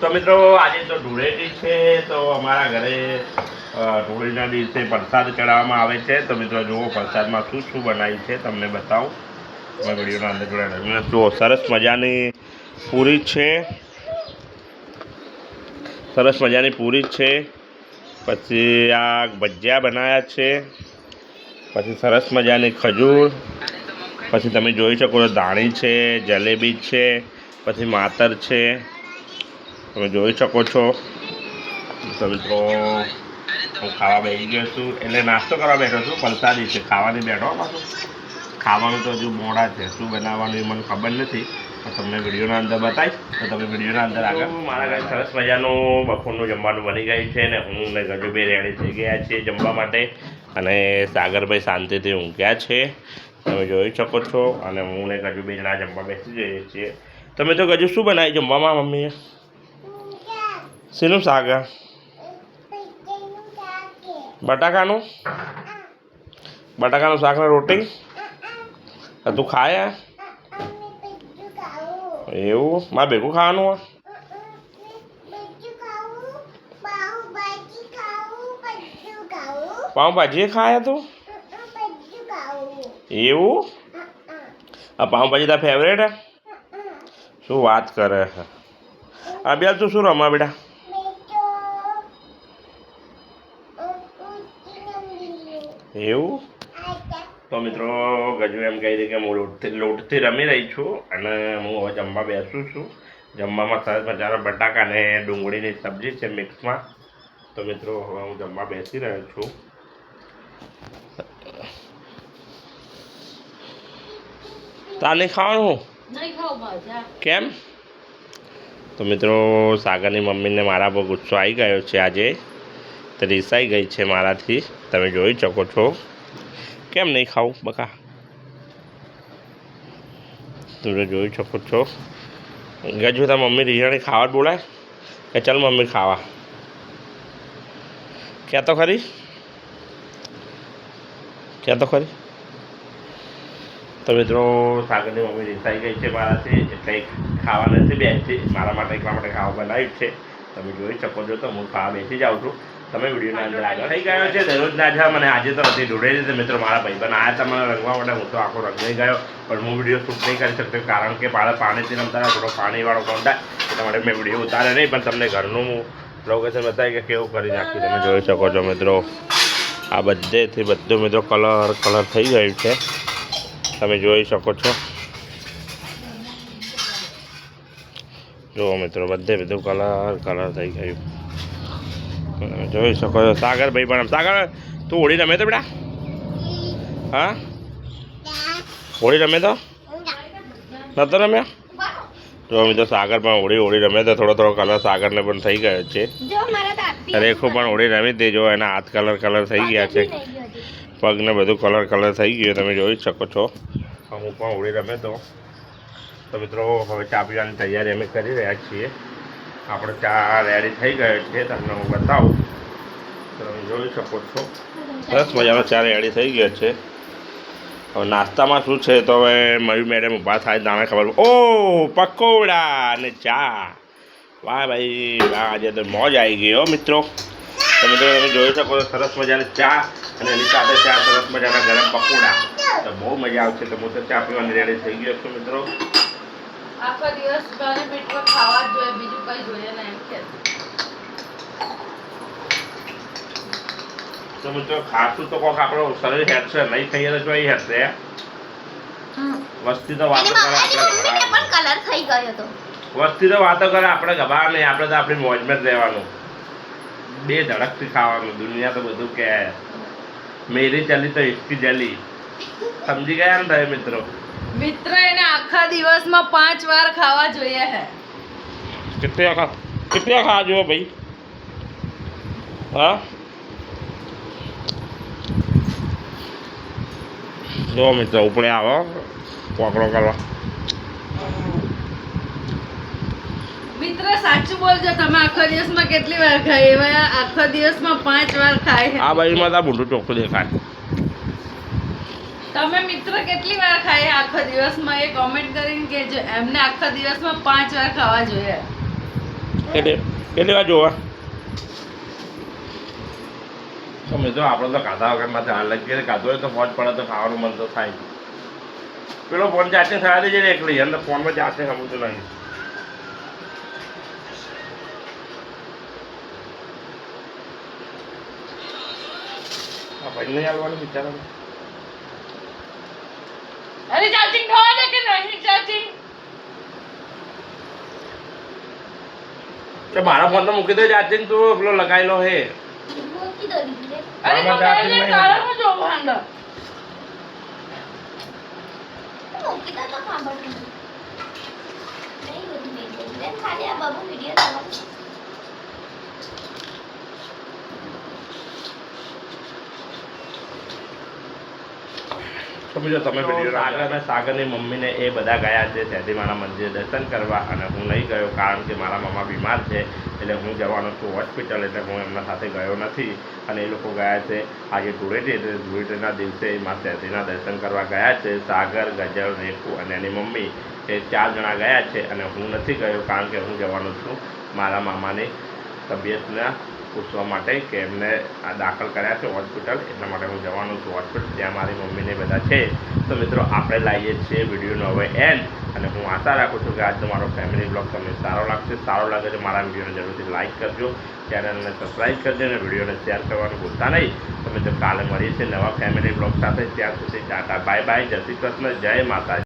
તો મિત્રો આજે તો ધૂળેટી છે તો અમારા ઘરે ધૂળેટીના દિવસે પ્રસાદ ચડાવવામાં આવે છે. તો મિત્રો જુઓ પ્રસાદમાં શું શું બનાવ્યું છે તમને બતાવું. તમે વિડીયોના અંદર જોડાયેલા જુઓ સરસ મજાની પૂરી છે, સરસ મજાની પૂરી છે. પછી આ ભજીયા બનાવ્યા છે, પછી સરસ મજાની ખજૂર, પછી તમે જોઈ શકો છો દાણી છે, જલેબી છે, પછી માતર છે, તમે જોઈ શકો છો. તો મિત્રો હું ખાવા બેસી ગયો છું, એટલે નાસ્તો કરવા બેઠો છું. પ્રસાદી છે, ખાવાની બેઠો પાછું. ખાવાનું તો હજુ મોડા છે, શું બનાવવાનું એ મને ખબર નથી, તો તમને વિડીયોના અંદર બતાવીશ. તો તમે વિડીયોના અંદર આગળ મારા ઘરે સરસ મજાનું બપોરનું જમવાનું બની ગયું છે ને હું ને ગજુભાઈ રેડી થઈ ગયા છીએ જમવા માટે. અને સાગરભાઈ શાંતિથી ઊંઘ્યા છે, તમે જોઈ શકો છો. અને હું ને ગજુભાઈ જણા જમવા બેસી જઈએ છીએ. તમે તો ગજુ શું બનાવી જમવામાં મમ્મીએ? શેનું શાક? બટાકાનું શાક ને રોટી. તું ખાય એવું? મારે ભેગું ખાવાનું? પાઉંભાજી ખાયા તું? એવું? આ પાઉંભાજી તારા ફેવરેટ હે? શું વાત કરે છે? આ બે તું શું રમા બેટા? એવું? તો મિત્રો ગજુ એમ કહી દે કે હું લોટથી રમી રહી છું અને હું હવે જમવા બેસું છું. જમવામાં સરસ મજાના બટાકા અને ડુંગળીની સબ્જી છે મિક્સમાં. તો મિત્રો હવે હું જમવા બેસી રહ્યો છું. તાર નહીં ખાવાનું? કેમ? તો મિત્રો સાગરની મમ્મીને મારા પર ગુસ્સો આવી ગયો છે આજે, તો રિસાઈ ગઈ છે મારાથી, તમે જોઈ શકો છો. કેમ નહીં ખાવું બકા? તમે જોઈ શકો છો. ગજુ તાર મમ્મી રિહાણી ખાવા જ બોલાય કે ચાલ મમ્મી ખાવા? ક્યાં તો ખરી? ક્યાં તો ખરી? તો મિત્રો સાગરની મમ્મી રિસાઈ ગઈ છે મારાથી, એટલે ખાવા નથી બેસી. મારા માટે એટલા માટે ખાવા બનાવ્યું છે, તમે જોઈ શકો છો. તો હું ખાવા બેસી જાઉં છું. તમે વિડીયોના અંદર આગળ થઈ ગયો છે દરરોજના જ. મને આજે તો નથી ઢૂંઢેલી છે મિત્રો. મારા ભાઈબંધ આવ્યા હતા મને રંગવા માટે, હું તો આખો રંગાઈ ગયો, પણ હું વિડીયો શૂટ નહીં કરી શકતો કારણ કે પાણીથી રમતા થોડો પાણીવાળો કોન્ટેક્ટ, એટલા માટે મેં વિડીયો ઉતારે નહીં. પણ તમને ઘરનું લોકેશન બતાવી કે કેવું કરી નાખ્યું તમે જોઈ શકો છો મિત્રો. આ બધેથી બધું મિત્રો કલર થઈ ગયું છે, તમે જોઈ શકો છો. જુઓ મિત્રો બધે બધું કલર થઈ ગયું, જોઈ શકો છો. સાગરભાઈ પણ સાગર તું હોળી રમે તો બેટા? હા હોળી રમે તો નતો રમ્યા? જો મિત્રો સાગર પણ હોળી રમે તો થોડો કલર સાગરને પણ થઈ ગયો છે. રેખો પણ હોળી રમી હતી, જો એના હાથ કલર થઈ ગયા છે, પગને બધું કલર થઈ ગયું, તમે જોઈ શકો છો. હું પણ હોળી રમે તો મિત્રો હવે ચા પીવાની તૈયારી અમે કરી રહ્યા છીએ. આપણે ચા રેડી થઈ ગયો છે, તમને હું બતાવું. તમે જોઈ શકો છો સરસ મજાનો ચા રેડી થઈ ગયો છે. હવે નાસ્તામાં શું છે તો હવે મયુર મેડમ ઊભા થાય દાણે ખબર. ઓ પકોડા અને ચા, વાહ ભાઈ વાહ, આજે તો મોજ આવી ગઈ હો મિત્રો. તો મિત્રો તમે જોઈ શકો છો સરસ મજાની ચા અને એની સાથે સરસ મજાના ગરમ પકોડા, તો બહુ મજા આવશે. તો હું તો ચા પીવાની રેડી થઈ ગયો છું મિત્રો. આખો દિવસ ખાવા જ જોઈએ, બીજું કઈ જોઈએ ના એમ કે. તો મિત્રો ખાતું તો કોક આપણો શરીર હેઠશે, નહીં ખાઈએ તો જોઈ હેઠશે. વસ્તી તો વાતો કરે કલર થઈ ગયો તો. વસ્તી તો વાતો કરે, આપણે ગભા નહીં, આપણે તો આપણી મોજમાં જ રહેવાનું, બે ધડકથી ખાવાનું. દુનિયા તો બધું કે મેરી ચલી તો ઇસકી જલી, સમજી ગયા ને તમે મિત્રો? મિત્ર એને આખા દિવસમાં 5 વાર ખાવા જોઈએ હે. કેટલી ખાવા જોઈએ ભાઈ? હા જો મિત્રો ઉપડે આવો કોકડો કરવા. મિત્ર સાચું બોલજો, તમે આખો દિવસમાં કેટલી વાર ખાય? એવા આખો દિવસમાં 5 વાર ખાય. આ બાજુમાં તો મોટું ચોખ્ખું દેખાય. તમે મિત્ર કેટલી વાર ખાય આખો દિવસમાં એ કમેન્ટ કરીને કહેજો. એમને આખા દિવસમાં 5 વાર ખાવા જોઈએ. કેટલી વાર જોવા તો મિત્રો આપણે તો ખાધા વગરમાં ધ્યાન લઈએ ખાધો હોય તો ફોન પડે તો ખાવાનું મન તો થાય પેલો ફોન જાતે થયા દે છે ને એકલી અંદર ફોનમાં જાતે સમજતું નહીં આ ભાઈ નહીં આવવાનું વિચારવાનું અરે ચાર્જિંગ થવા દે કે નહીં ચાર્જિંગ કે મારા ફોન તો મૂકી દે ચાર્જિંગ તું પેલો લગાવેલો હે મૂકી દો દીકરી. અરે આમાં charging પકડે નહીં. કાળામાં જોવું અંદર મૂકી દો તો સાંભળતું નહીં. નહીં બધું નહીં જોયું. બેન, ખાલી આ બાબુ વિડીયો ચાલુ. તો બીજો તમે સાગર અને સાગરની મમ્મીને એ બધા ગયા છે સહેજીમાના મંદિરે દર્શન કરવા અને હું નહીં ગયો કારણ કે મારા મમ્મા બીમાર છે એટલે હું જવાનો છું હોસ્પિટલ એટલે હું એમના સાથે ગયો નથી અને એ લોકો ગયા છે આજે ધૂળેટી એટલે ધૂળેટીના દિવસે મા સહેજીના દર્શન કરવા ગયા છે સાગર ગજલ રેખુ અને એની મમ્મી એ 4 જણા ગયા છે અને હું નથી ગયો કારણ કે હું જવાનો છું મારા મામાની તબિયતના પૂછવા માટે કે એમને આ દાખલ કર્યા છે હોસ્પિટલ એટલા માટે હું જવાનો છું હોસ્પિટલ ત્યાં મારી મમ્મીને બધા છે તો મિત્રો આપણે લાવીએ છીએ વિડીયોનો હવે એન્ડ અને હું આશા રાખું છું કે આજનો મારો ફેમિલી બ્લોગ તમને સારો લાગશે સારો લાગે તો મારા વિડીયોને જરૂરથી લાઇક કરજો ચેનલને સબસ્ક્રાઈબ કરજો અને વિડીયોને શેર કરવાનું ભૂલતા નહીં તો મિત્રો કાલે મળીએ છીએ નવા ફેમિલી બ્લોગ સાથે ત્યાં સુધી ટાટા બાય બાય જય શ્રી કૃષ્ણ જય માતા